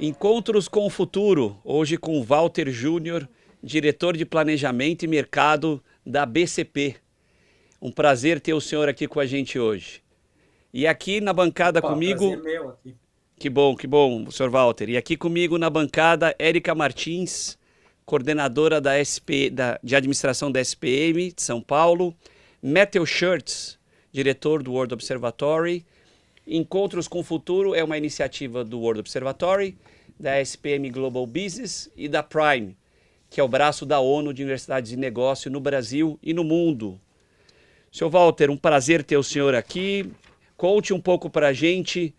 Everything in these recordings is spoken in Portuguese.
Encontros com o Futuro, hoje com Walter Júnior, diretor de Planejamento e Mercado da BCP. Um prazer ter o senhor aqui com a gente hoje. E aqui na bancada Opa, prazer comigo, meu aqui. que bom, senhor Walter. E aqui comigo na bancada, Érica Martins, coordenadora de administração da SPM de São Paulo, Matthew Shirts, diretor do World Observatory. Encontros com o Futuro é uma iniciativa do World Observatory, da SPM Global Business e da Prime, que é o braço da ONU de Universidades de Negócio no Brasil e no mundo. Senhor Walter, um prazer ter o senhor aqui. Conte um pouco para a gente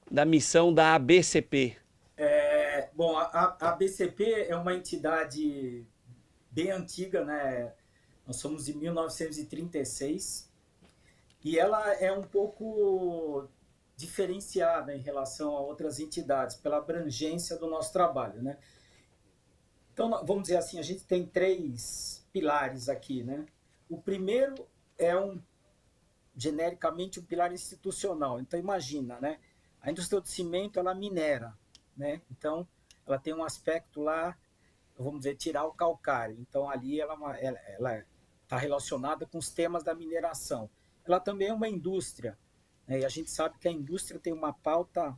da missão da ABCP. Bom, a BCP é uma entidade bem antiga, né? Nós somos de 1936 e ela é um pouco diferenciada em relação a outras entidades pela abrangência do nosso trabalho, né? Então, vamos dizer assim, a gente tem três pilares aqui, né? O primeiro é genericamente um pilar institucional. Então, imagina, né? A indústria do cimento, ela minera, né? Então, ela tem um aspecto lá, vamos dizer, tirar o calcário. Então, ali ela está relacionada com os temas da mineração. Ela também é uma indústria, né? E a gente sabe que a indústria tem uma pauta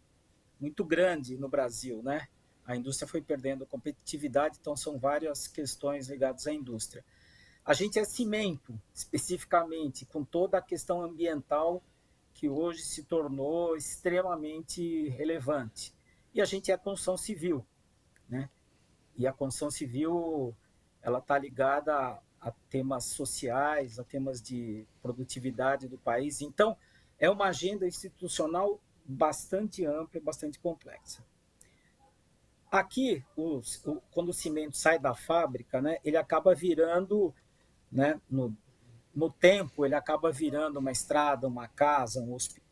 muito grande no Brasil, né? A indústria foi perdendo competitividade, então são várias questões ligadas à indústria. A gente é cimento, especificamente, com toda a questão ambiental que hoje se tornou extremamente relevante. E a gente é construção civil, né? E a construção civil, ela está ligada a temas sociais, a temas de produtividade do país. Então, é uma agenda institucional bastante ampla e bastante complexa. Aqui, quando o cimento sai da fábrica, né, ele acaba virando, né, no tempo, ele acaba virando uma estrada, uma casa, um hospital,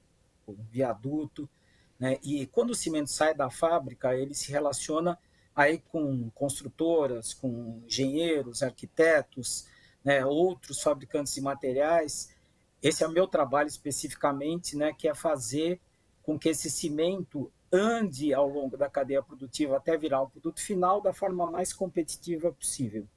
um viaduto, né? E quando o cimento sai da fábrica, ele se relaciona aí com construtoras, com engenheiros, arquitetos, né, outros fabricantes de materiais. Esse é o meu trabalho especificamente, né, que é fazer com que esse cimento ande ao longo da cadeia produtiva até virar um produto final da forma mais competitiva possível.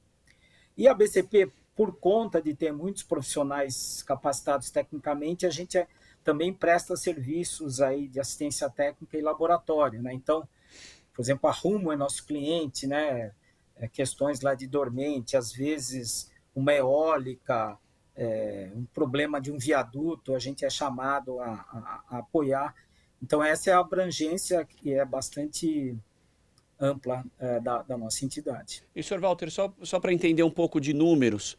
E a BCP, por conta de ter muitos profissionais capacitados tecnicamente, a gente também presta serviços aí de assistência técnica e laboratório, né? Então, por exemplo, a Rumo é nosso cliente, né? Questões lá de dormente, às vezes uma eólica, um problema de um viaduto, a gente é chamado a apoiar. Então, essa é a abrangência que é bastante ampla da nossa entidade. E, senhor Walter, só para entender um pouco de números,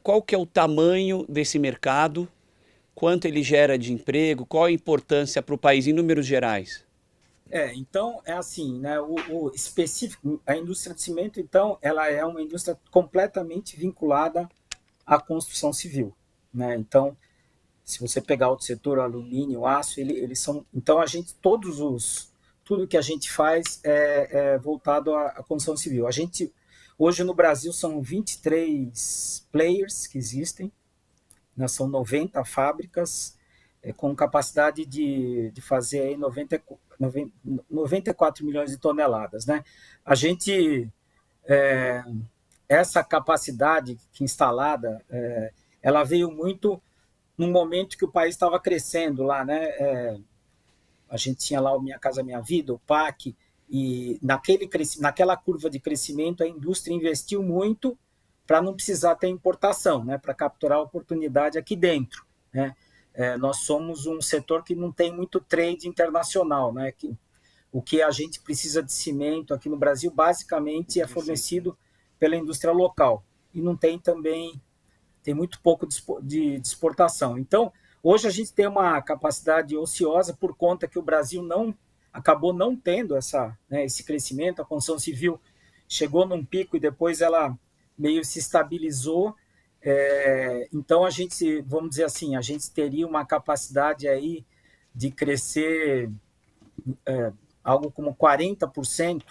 qual que é o tamanho desse mercado, quanto ele gera de emprego, qual a importância para o país em números gerais? Então, é assim, né, o específico, a indústria de cimento, então, ela é uma indústria completamente vinculada à construção civil, né? Então, se você pegar o setor alumínio, aço, eles são, então tudo que a gente faz é voltado à construção civil. A gente, hoje no Brasil, são 23 players que existem, né, são 90 fábricas, com capacidade de fazer aí 94 milhões de toneladas, né? A gente, é, essa capacidade que instalada, ela veio muito num momento que o país estava crescendo lá, né? A gente tinha lá o Minha Casa Minha Vida, o PAC, e naquela curva de crescimento a indústria investiu muito para não precisar ter importação, né? Para capturar a oportunidade aqui dentro, né? Nós somos um setor que não tem muito trade internacional, né? O que a gente precisa de cimento aqui no Brasil basicamente é fornecido pela indústria local e não tem também, tem muito pouco de exportação. Então, hoje a gente tem uma capacidade ociosa por conta que o Brasil acabou não tendo né, esse crescimento, a construção civil chegou num pico e depois ela meio se estabilizou. Então, vamos dizer assim, a gente teria uma capacidade aí de crescer algo como 40%,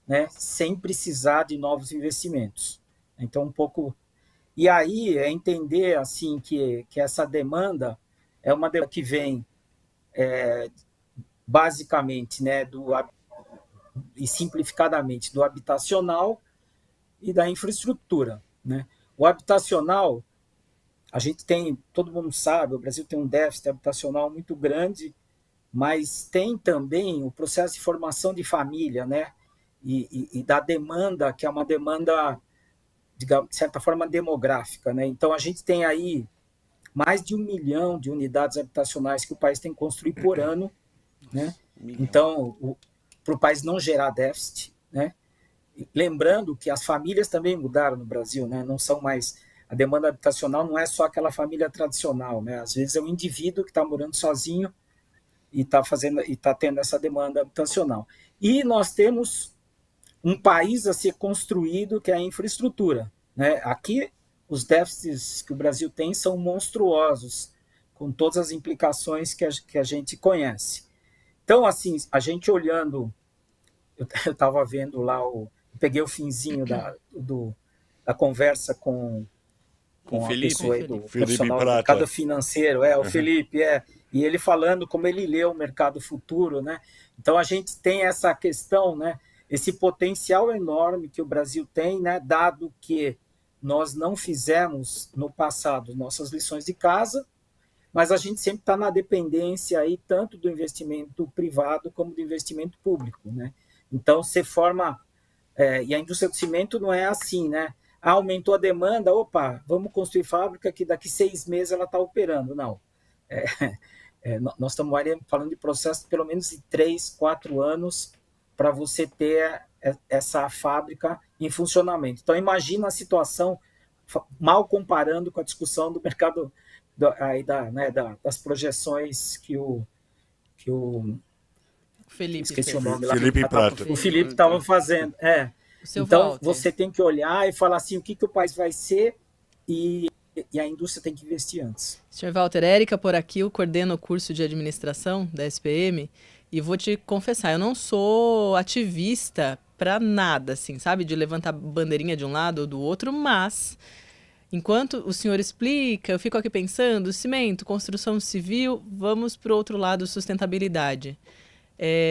né, sem precisar de novos investimentos. Então, um pouco. E aí é entender assim que essa demanda é uma demanda que vem basicamente, né, e simplificadamente, do habitacional e da infraestrutura, né? O habitacional, a gente tem, todo mundo sabe, o Brasil tem um déficit habitacional muito grande, mas tem também o processo de formação de família, né? E da demanda, que é uma demanda, digamos, de certa forma, demográfica, né? Então, a gente tem aí mais de 1 milhão de unidades habitacionais que o país tem que construir por ano, né? Então, para o país não gerar déficit, né? Lembrando que as famílias também mudaram no Brasil, né? Não são mais, a demanda habitacional não é só aquela família tradicional, né? Às vezes é um indivíduo que está morando sozinho e está tendo essa demanda habitacional. E nós temos um país a ser construído, que é a infraestrutura, né? Aqui os déficits que o Brasil tem são monstruosos, com todas as implicações que a gente conhece. Então, assim, a gente olhando, eu estava vendo lá, peguei o finzinho da conversa com Com o a Felipe. pessoa aí do Felipe profissional do Prata. mercado financeiro, o Felipe, e ele falando como ele lê o mercado futuro, né? Então a gente tem essa questão, né? Esse potencial enorme que o Brasil tem, né? Dado que nós não fizemos no passado nossas lições de casa, mas a gente sempre está na dependência aí tanto do investimento privado como do investimento público, né? Então você forma, e a indústria do cimento não é assim, né? Aumentou a demanda, opa, vamos construir fábrica que daqui 6 meses ela está operando. Não. Nós estamos falando de processo de pelo menos de 3, 4 anos para você ter essa fábrica em funcionamento. Então, imagina a situação, mal comparando com a discussão do mercado, das projeções que o Felipe, esqueci o nome lá. Felipe Prata. O Felipe estava fazendo. Então, Walter, você tem que olhar e falar assim, o que o país vai ser e a indústria tem que investir antes. Sr. Walter, Érica por aqui, eu coordeno o curso de administração da SPM e vou te confessar, eu não sou ativista para nada, assim, sabe? De levantar bandeirinha de um lado ou do outro, mas enquanto o senhor explica, eu fico aqui pensando, cimento, construção civil, vamos para o outro lado, sustentabilidade.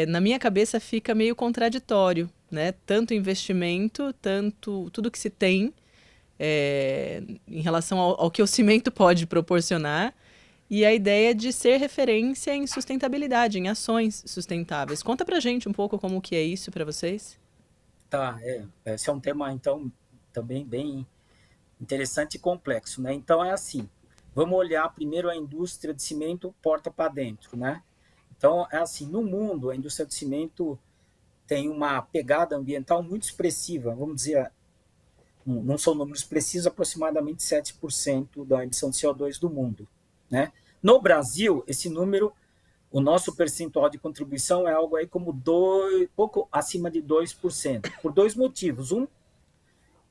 Na minha cabeça fica meio contraditório, né? Tanto investimento, tanto tudo que se tem em relação ao que o cimento pode proporcionar e a ideia de ser referência em sustentabilidade, em ações sustentáveis. Conta pra gente um pouco como que é isso para vocês. Tá, esse é um tema, então, também bem interessante e complexo, né? Então, é assim, vamos olhar primeiro a indústria de cimento porta para dentro, né? Então, é assim, no mundo, a indústria de cimento tem uma pegada ambiental muito expressiva, vamos dizer, não são números precisos, aproximadamente 7% da emissão de CO2 do mundo, né? No Brasil, esse número, o nosso percentual de contribuição é algo aí como pouco acima de 2%, por 2 motivos.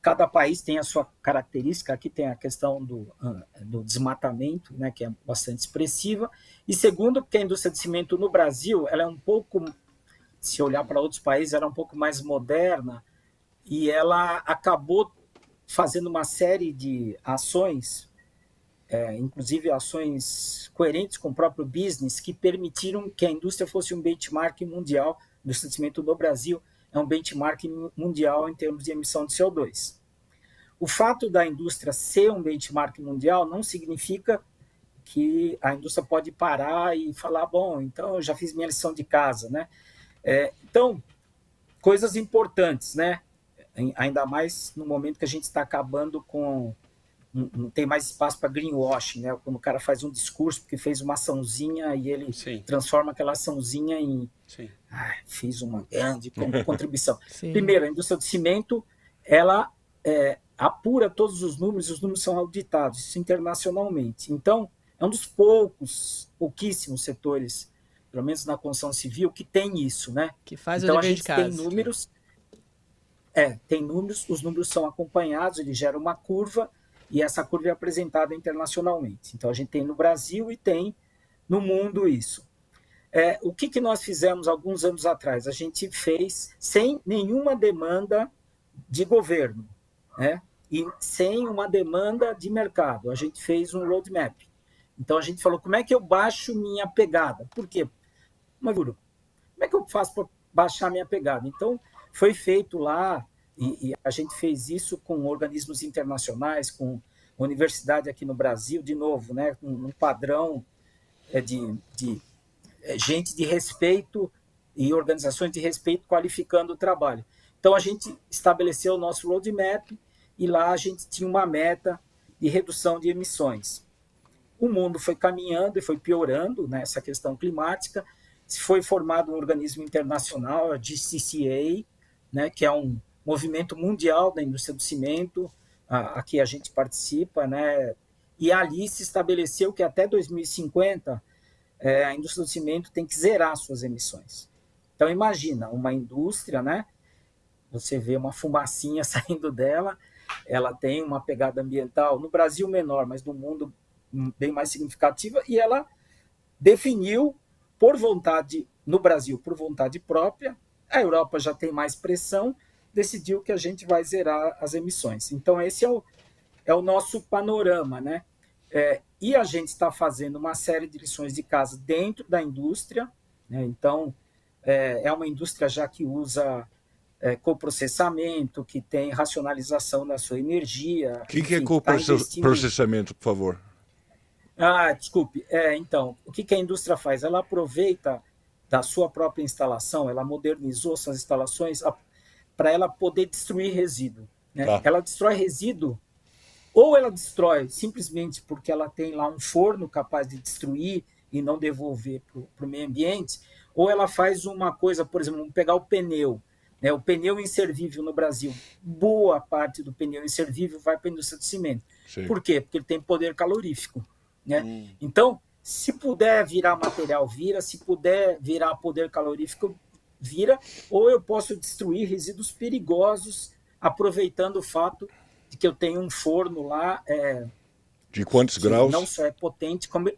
Cada país tem a sua característica, aqui tem a questão do desmatamento, né, que é bastante expressiva, e segundo, porque a indústria de cimento no Brasil, ela é um pouco, se olhar para outros países, ela é um pouco mais moderna, e ela acabou fazendo uma série de ações, inclusive ações coerentes com o próprio business, que permitiram que a indústria fosse um benchmark mundial. A indústria de cimento no Brasil é um benchmark mundial em termos de emissão de CO2. O fato da indústria ser um benchmark mundial não significa que a indústria pode parar e falar, bom, então eu já fiz minha lição de casa, né? Então, coisas importantes, né? Ainda mais no momento que a gente está acabando com... Não tem mais espaço para greenwashing, né? Quando o cara faz um discurso porque fez uma açãozinha e ele transforma aquela açãozinha em... fiz uma grande contribuição. Primeiro, a indústria do cimento, ela apura todos os números são auditados, isso internacionalmente. Então, é um dos pouquíssimos setores, pelo menos na construção civil, que tem isso, né? Que faz então, o dever de casa. Tem números, os números são acompanhados, ele gera uma curva, e essa curva é apresentada internacionalmente. Então, a gente tem no Brasil e tem no mundo isso. O que nós fizemos alguns anos atrás? A gente fez sem nenhuma demanda de governo, né? E sem uma demanda de mercado. A gente fez um roadmap. Então, a gente falou, como é que eu baixo minha pegada? Por quê? Como é que eu faço para baixar a minha pegada. Então, foi feito lá, e a gente fez isso com organismos internacionais, com universidade aqui no Brasil, de novo, né, com um padrão de gente de respeito e organizações de respeito qualificando o trabalho. Então, a gente estabeleceu o nosso roadmap e lá a gente tinha uma meta de redução de emissões. O mundo foi caminhando e foi piorando nessa questão climática. Foi formado um organismo internacional, a GCCA, né, que é um movimento mundial da indústria do cimento, a que a gente participa, né, e ali se estabeleceu que até 2050 a indústria do cimento tem que zerar suas emissões. Então, imagina, uma indústria, né, você vê uma fumacinha saindo dela, ela tem uma pegada ambiental, no Brasil menor, mas no mundo bem mais significativa, e ela definiu, por vontade, no Brasil, por vontade própria, a Europa já tem mais pressão, decidiu que a gente vai zerar as emissões. Então, esse é o nosso panorama, né? E a gente está fazendo uma série de lições de casa dentro da indústria, né? Então, é uma indústria já que usa coprocessamento, que tem racionalização da sua energia. O que é coprocessamento, por favor? Desculpe. Então, o que a indústria faz? Ela aproveita da sua própria instalação, ela modernizou suas instalações para ela poder destruir resíduo, né? Tá. Ela destrói resíduo, ou ela destrói simplesmente porque ela tem lá um forno capaz de destruir e não devolver para o meio ambiente, ou ela faz uma coisa, por exemplo, vamos pegar o pneu, né? O pneu inservível no Brasil, boa parte do pneu inservível vai para a indústria do cimento. Sim. Por quê? Porque ele tem poder calorífico, né? Então, se puder virar material, vira. Se puder virar poder calorífico, vira. Ou eu posso destruir resíduos perigosos, aproveitando o fato de que eu tenho um forno lá. De quantos graus? Não só é potente, como...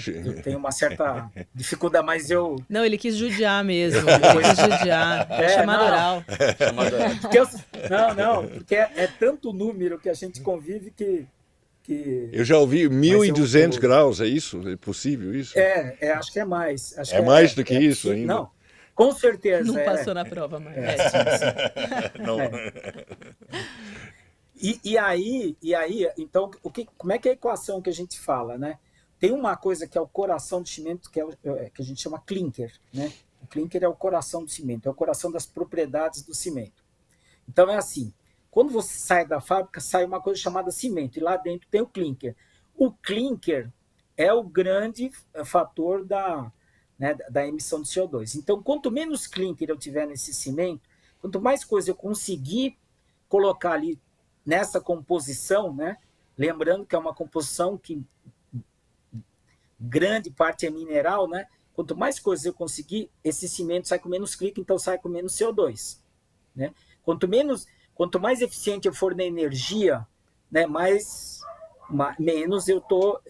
Eu tenho uma certa dificuldade, mas eu... Não, ele quis judiar mesmo. Ele quis judiar. Chamador. Porque é tanto número que a gente convive que... Eu já ouvi 1.200 graus, é isso? É possível isso? Acho que é mais. É mais do que isso ainda? Não, com certeza. Não passou na prova, mas... Sim. Não. E aí, então, como é que é a equação que a gente fala, né? Tem uma coisa que é o coração do cimento, que a gente chama clinker, né? O clinker é o coração do cimento, é o coração das propriedades do cimento. Então, é assim, quando você sai da fábrica, sai uma coisa chamada cimento, e lá dentro tem o clinker. O clinker é o grande fator da emissão de CO2. Então, quanto menos clinker eu tiver nesse cimento, quanto mais coisa eu conseguir colocar ali nessa composição, né? Lembrando que é uma composição que grande parte é mineral, né? Quanto mais coisas eu conseguir, esse cimento sai com menos clinker, então sai com menos CO2, né? Quanto mais eficiente eu for na energia, né, menos eu tô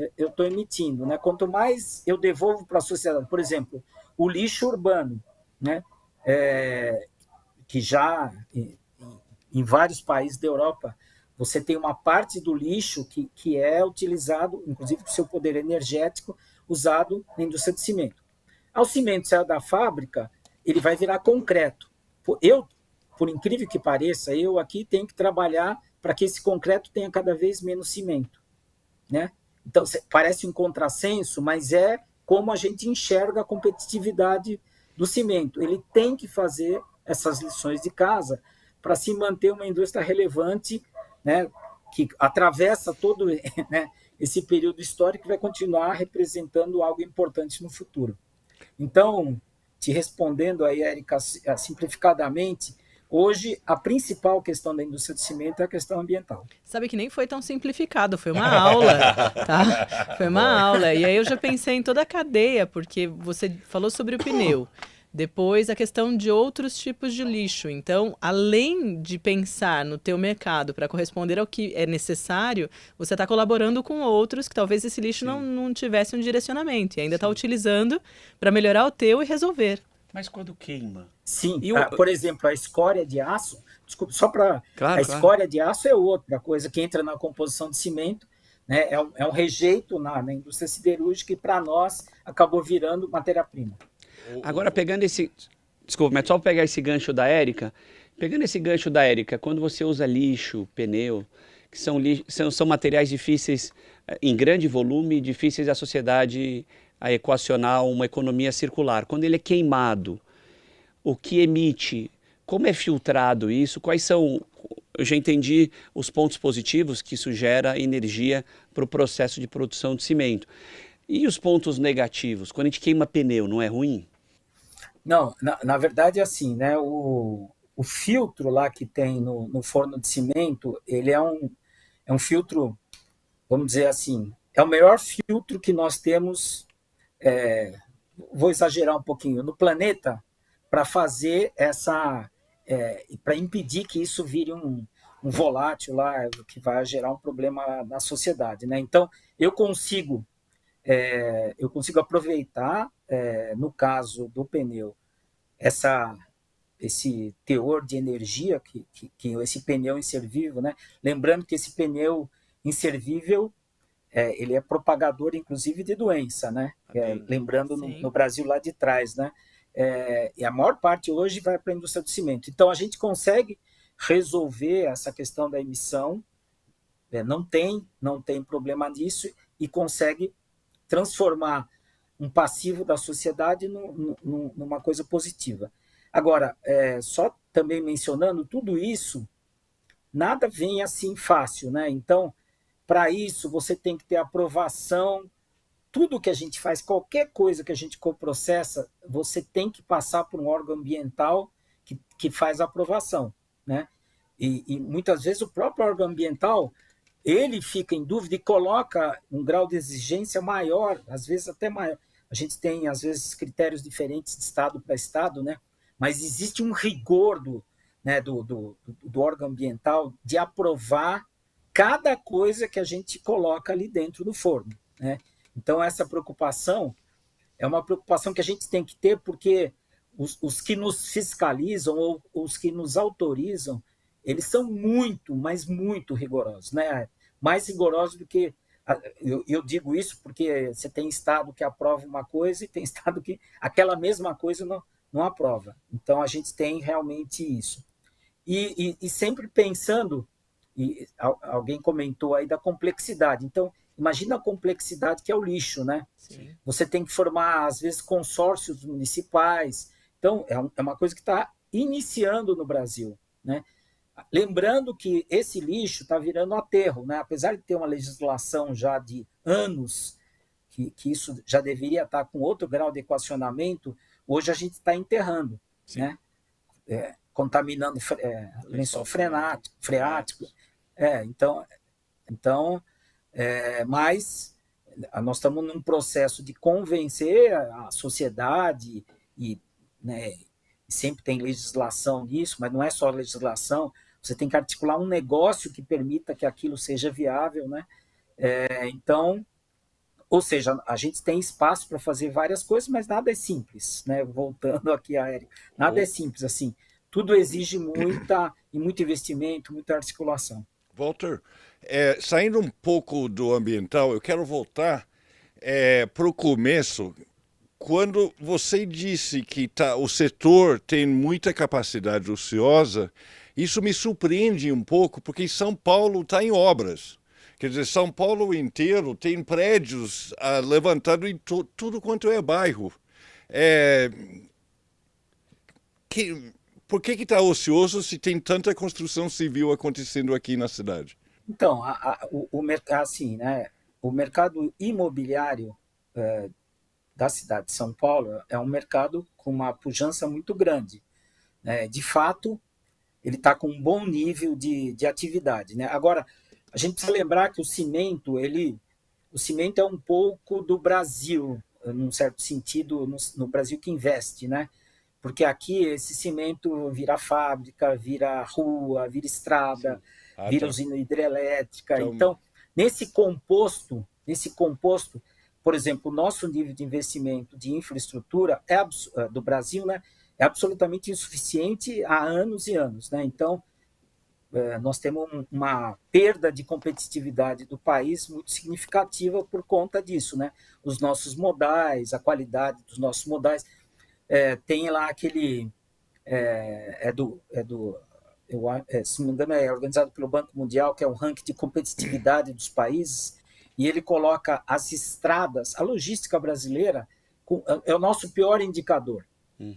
emitindo, né? Quanto mais eu devolvo para a sociedade, por exemplo, o lixo urbano, né, que já em vários países da Europa você tem uma parte do lixo que é utilizado, inclusive com seu poder energético, usado na indústria de cimento. Ao cimento sair da fábrica, ele vai virar concreto. Por incrível que pareça, eu aqui tenho que trabalhar para que esse concreto tenha cada vez menos cimento, né? Então, parece um contrassenso, mas é como a gente enxerga a competitividade do cimento. Ele tem que fazer essas lições de casa para se manter uma indústria relevante, né, que atravessa todo, né, esse período histórico e vai continuar representando algo importante no futuro. Então, te respondendo aí, Érica, simplificadamente, hoje, a principal questão da indústria de cimento é a questão ambiental. Sabe que nem foi tão simplificado, foi uma aula, tá? Foi uma aula. E aí eu já pensei em toda a cadeia, porque você falou sobre o pneu. Depois, a questão de outros tipos de lixo. Então, além de pensar no teu mercado para corresponder ao que é necessário, você está colaborando com outros que talvez esse lixo não tivesse um direcionamento e ainda está utilizando para melhorar o teu e resolver. Mas quando queima? Sim, por exemplo, a escória de aço, desculpa, só para... a escória de aço é outra coisa que entra na composição de cimento, né? É um rejeito na indústria siderúrgica e para nós acabou virando matéria-prima. Agora, pegando esse... Desculpa, mas só para pegar esse gancho da Érica. Pegando esse gancho da Érica, quando você usa lixo, pneu, que são materiais difíceis, em grande volume, difíceis da sociedade a equacionar uma economia circular. Quando ele é queimado, o que emite, como é filtrado isso, quais são... Eu já entendi os pontos positivos que isso gera energia para o processo de produção de cimento. E os pontos negativos? Quando a gente queima pneu, não é ruim? Não, na verdade é assim, né? O filtro lá que tem no forno de cimento, ele é um filtro, vamos dizer assim, é o melhor filtro que nós temos, vou exagerar um pouquinho, no planeta, para fazer para impedir que isso vire um volátil lá, que vai gerar um problema na sociedade, né? Então, eu consigo aproveitar, no caso do pneu, esse teor de energia que esse pneu inservível, né? Lembrando que esse pneu inservível, ele é propagador, inclusive, de doença, né? Lembrando no Brasil lá de trás, né? E a maior parte hoje vai para a indústria do cimento. Então, a gente consegue resolver essa questão da emissão, não tem problema nisso, e consegue transformar um passivo da sociedade numa coisa positiva. Agora, só também mencionando, tudo isso, nada vem assim fácil, né? Então, para isso, você tem que ter aprovação. Tudo que a gente faz, qualquer coisa que a gente coprocessa, você tem que passar por um órgão ambiental que faz a aprovação, né? E muitas vezes o próprio órgão ambiental, ele fica em dúvida e coloca um grau de exigência maior, às vezes até maior. A gente tem, às vezes, critérios diferentes de estado para estado, né? Mas existe um rigor do órgão ambiental de aprovar cada coisa que a gente coloca ali dentro do forno, né? Então, essa preocupação é uma preocupação que a gente tem que ter, porque os que nos fiscalizam ou os que nos autorizam, eles são muito, mas muito rigorosos, né? Mais rigorosos do que... Eu digo isso porque você tem estado que aprova uma coisa e tem estado que aquela mesma coisa não aprova. Então, a gente tem realmente isso. E sempre pensando, e alguém comentou aí da complexidade. Então, imagina a complexidade que é o lixo, né? Sim. Você tem que formar, às vezes, consórcios municipais. Então, é uma coisa que está iniciando no Brasil, né? Lembrando que esse lixo está virando aterro, né? Apesar de ter uma legislação já de anos, que isso já deveria estar com outro grau de equacionamento, hoje a gente está enterrando, né? Contaminando lençol freático. Mas nós estamos num processo de convencer a sociedade, né, sempre tem legislação nisso, mas não é só legislação, você tem que articular um negócio que permita que aquilo seja viável, né? Então, ou seja, a gente tem espaço para fazer várias coisas, mas nada é simples, né? Voltando aqui a Érica, nada é simples assim. Tudo exige muito investimento, muita articulação. Walter, saindo um pouco do ambiental, eu quero voltar para o começo. Quando você disse que o setor tem muita capacidade ociosa, isso me surpreende um pouco, porque São Paulo está em obras. Quer dizer, São Paulo inteiro tem prédios levantados em tudo quanto é bairro. Por que está ocioso se tem tanta construção civil acontecendo aqui na cidade? Então, assim, né, o mercado imobiliário da cidade de São Paulo é um mercado com uma pujança muito grande, né? De fato, ele está com um bom nível de atividade, né? Agora, a gente precisa lembrar que o cimento é um pouco do Brasil, num certo sentido, no Brasil que investe, né? Porque aqui esse cimento vira fábrica, vira rua, vira estrada, vira usina hidrelétrica. Então, nesse composto, por exemplo, o nosso nível de investimento de infraestrutura do Brasil, né, é absolutamente insuficiente há anos e anos, né? Então, nós temos uma perda de competitividade do país muito significativa por conta disso, né? Os nossos modais, a qualidade dos nossos modais. tem lá aquele, se não me engano, é organizado pelo Banco Mundial, que é um ranking de competitividade dos países, e ele coloca as estradas, a logística brasileira, é o nosso pior indicador,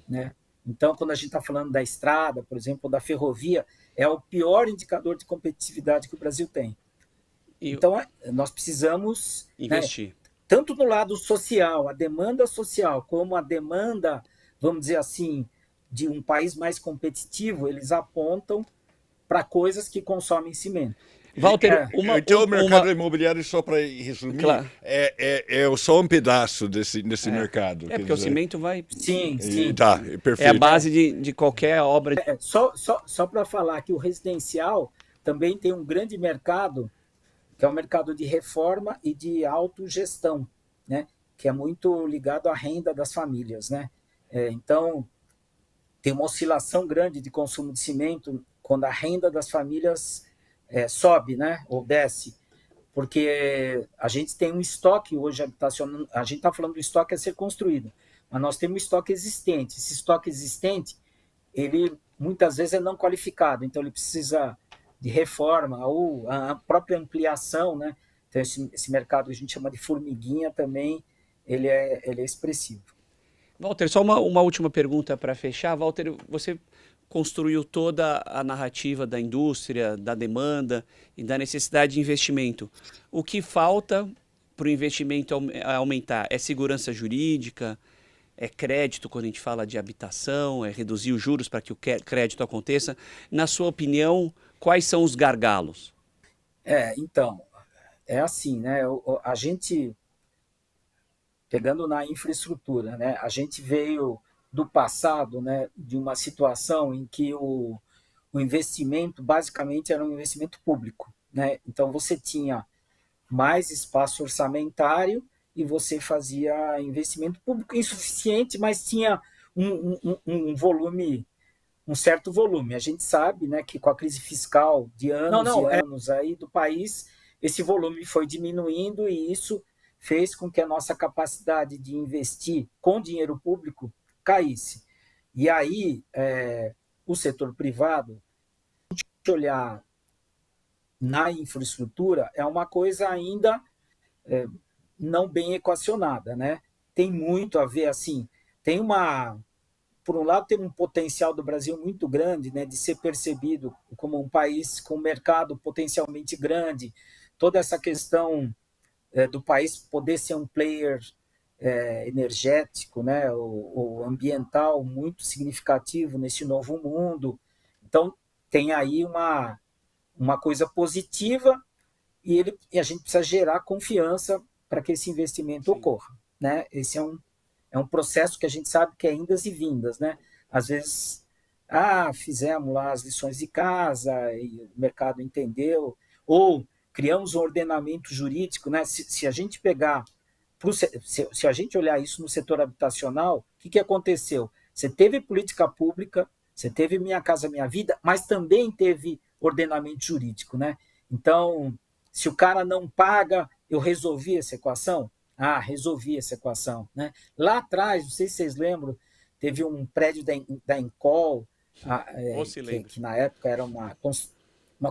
né? Então, quando a gente está falando da estrada, por exemplo, da ferrovia, é o pior indicador de competitividade que o Brasil tem. Então, nós precisamos investir. Né, tanto no lado social, a demanda social, como a demanda, vamos dizer assim, de um país mais competitivo, eles apontam para coisas que consomem cimento. Walter, então o mercado imobiliário, só para resumir, claro, é só um pedaço desse mercado. É porque o cimento vai... Sim. Tá, perfeito. É a base de qualquer obra. Só para falar que o residencial também tem um grande mercado, que é o mercado de reforma e de autogestão, né? Que é muito ligado à renda das famílias, né? Então, tem uma oscilação grande de consumo de cimento quando a renda das famílias sobe, né? Ou desce, porque a gente tem um estoque hoje habitacional, a gente está falando do estoque a ser construído, mas nós temos um estoque existente. Esse estoque existente, ele muitas vezes é não qualificado, então ele precisa de reforma ou a própria ampliação, né? Então esse mercado que a gente chama de formiguinha também, ele é expressivo. Walter, só uma última pergunta para fechar. Walter, você construiu toda a narrativa da indústria, da demanda e da necessidade de investimento. O que falta para o investimento aumentar? É segurança jurídica? É crédito quando a gente fala de habitação? É reduzir os juros para que o crédito aconteça? Na sua opinião, quais são os gargalos? Então, é assim, né? A gente, pegando na infraestrutura, né? A gente veio do passado, né? De uma situação em que o investimento basicamente era um investimento público, né? Então você tinha mais espaço orçamentário e você fazia investimento público insuficiente, mas tinha um volume, um certo volume. A gente sabe, né, que com a crise fiscal de anos aí do país, esse volume foi diminuindo e isso fez com que a nossa capacidade de investir com dinheiro público caísse. E aí, o setor privado, se a gente olhar na infraestrutura, é uma coisa ainda não bem equacionada, né? Tem muito a ver, assim, por um lado, tem um potencial do Brasil muito grande, né, de ser percebido como um país com um mercado potencialmente grande, toda essa questão do país poder ser um player energético, né, ou ambiental muito significativo nesse novo mundo. Então, tem aí uma coisa positiva e a gente precisa gerar confiança para que esse investimento ocorra, né? Esse é um processo que a gente sabe que é indas e vindas, né? Às vezes, fizemos lá as lições de casa e o mercado entendeu, ou criamos um ordenamento jurídico, né? Se a gente pegar, se a gente olhar isso no setor habitacional, o que aconteceu? Você teve política pública, você teve Minha Casa Minha Vida, mas também teve ordenamento jurídico, né? Então, se o cara não paga, eu resolvi essa equação? Resolvi essa equação, né? Lá atrás, não sei se vocês lembram, teve um prédio da Encol, que na época era uma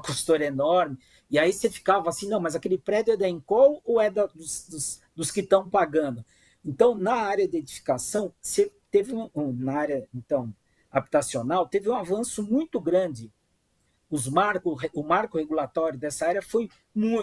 consultora enorme, e aí você ficava assim, não, mas aquele prédio é da Encol ou é dos que estão pagando? Então, na área de edificação, você teve na área então, habitacional, teve um avanço muito grande. O marco regulatório dessa área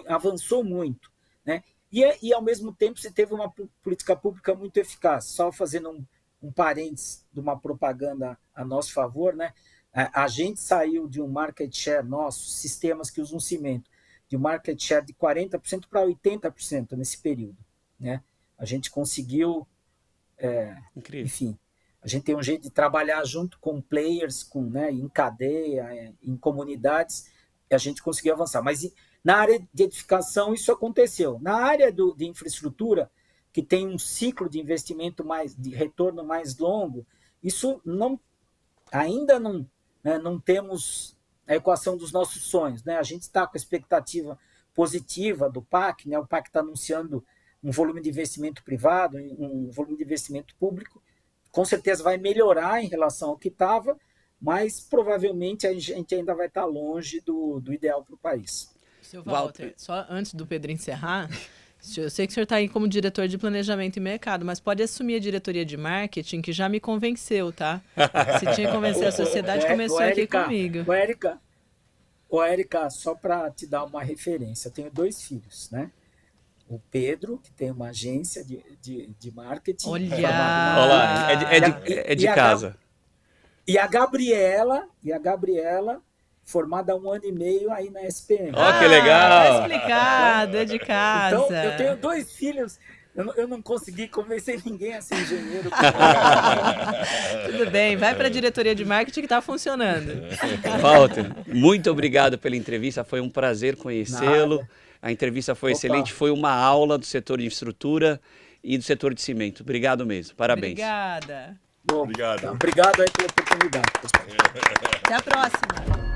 avançou muito, né? E, ao mesmo tempo, você teve uma política pública muito eficaz. Só fazendo um parênteses de uma propaganda a nosso favor, né? A gente saiu de um market share nosso, sistemas que usam cimento, de um market share de 40% para 80% nesse período, né? A gente conseguiu, enfim, a gente tem um jeito de trabalhar junto com players, né, em cadeia, em comunidades, e a gente conseguiu avançar. Mas na área de edificação isso aconteceu. Na área de infraestrutura, que tem um ciclo de investimento de retorno mais longo, isso ainda não temos a equação dos nossos sonhos, né? A gente está com a expectativa positiva do PAC, né? O PAC está anunciando um volume de investimento privado, um volume de investimento público, com certeza vai melhorar em relação ao que estava, mas provavelmente a gente ainda vai estar longe do ideal para o país. Seu Walter, só antes do Pedro encerrar, eu sei que o senhor está aí como diretor de planejamento e mercado, mas pode assumir a diretoria de marketing, que já me convenceu, tá? Se tinha que convencer a sociedade, começou aqui comigo. Érica, só para te dar uma referência, eu tenho 2 filhos, né? O Pedro, que tem uma agência de marketing. Olá, é de casa. E a Gabriela, formada há 1 ano e meio aí na SPM. Ó, que legal! Tá explicado, é de casa. Então, eu tenho 2 filhos, eu não consegui convencer ninguém a ser engenheiro. Tudo bem, vai para a diretoria de marketing que está funcionando. Walter, muito obrigado pela entrevista, foi um prazer conhecê-lo. A entrevista foi excelente, foi uma aula do setor de infraestrutura e do setor de cimento. Obrigado mesmo, parabéns. Obrigada. Bom, obrigado aí pela oportunidade. Até a próxima.